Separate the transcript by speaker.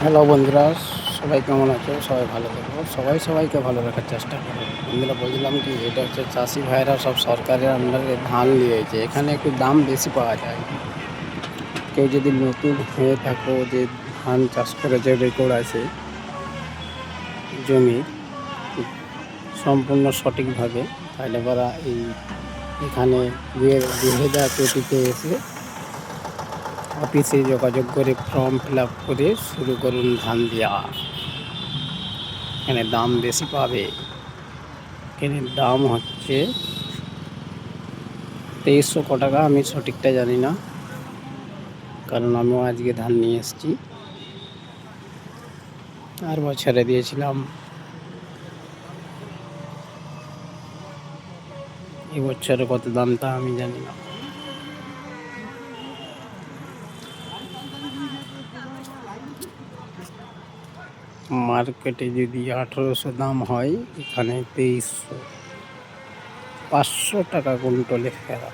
Speaker 1: Hello বন্ধুরা, সবাই কেমন আছো? সবাই ভালো থাকো, সবাইকে ভালো রাখার চেষ্টা করো। বন্ধুরা, বলছিলাম কি, এটা হচ্ছে চাষি ভাইরা সব সরকারের আন্ডারে ধান নিয়েছে, এখানে একটু দাম বেশি পাওয়া যায়। কেউ যদি নতুন হয়ে থাকো, যে ধান চাষ করে যে রেকর্ড আছে জমি সম্পূর্ণ সঠিকভাবে, তাহলে ওরা এখানে 2024-তে এসে অফিসে যোগাযোগ করে ফর্ম ফিল আপ করে শুরু করুন ধান দেওয়া। এখানে দাম বেশি পাবে। এখানে দাম হচ্ছে 2300 ক টাকা, আমি সঠিকটা জানি না, কারণ আমিও আজকে ধান নিয়ে এসেছি। আর বছরে দিয়েছিলাম, এবছরে কত দাম তা আমি জানি না। মার্কেটে যদি 1800 দাম হয়, এখানে 2300, 500 টাকা কুইন্টলে ফেরা।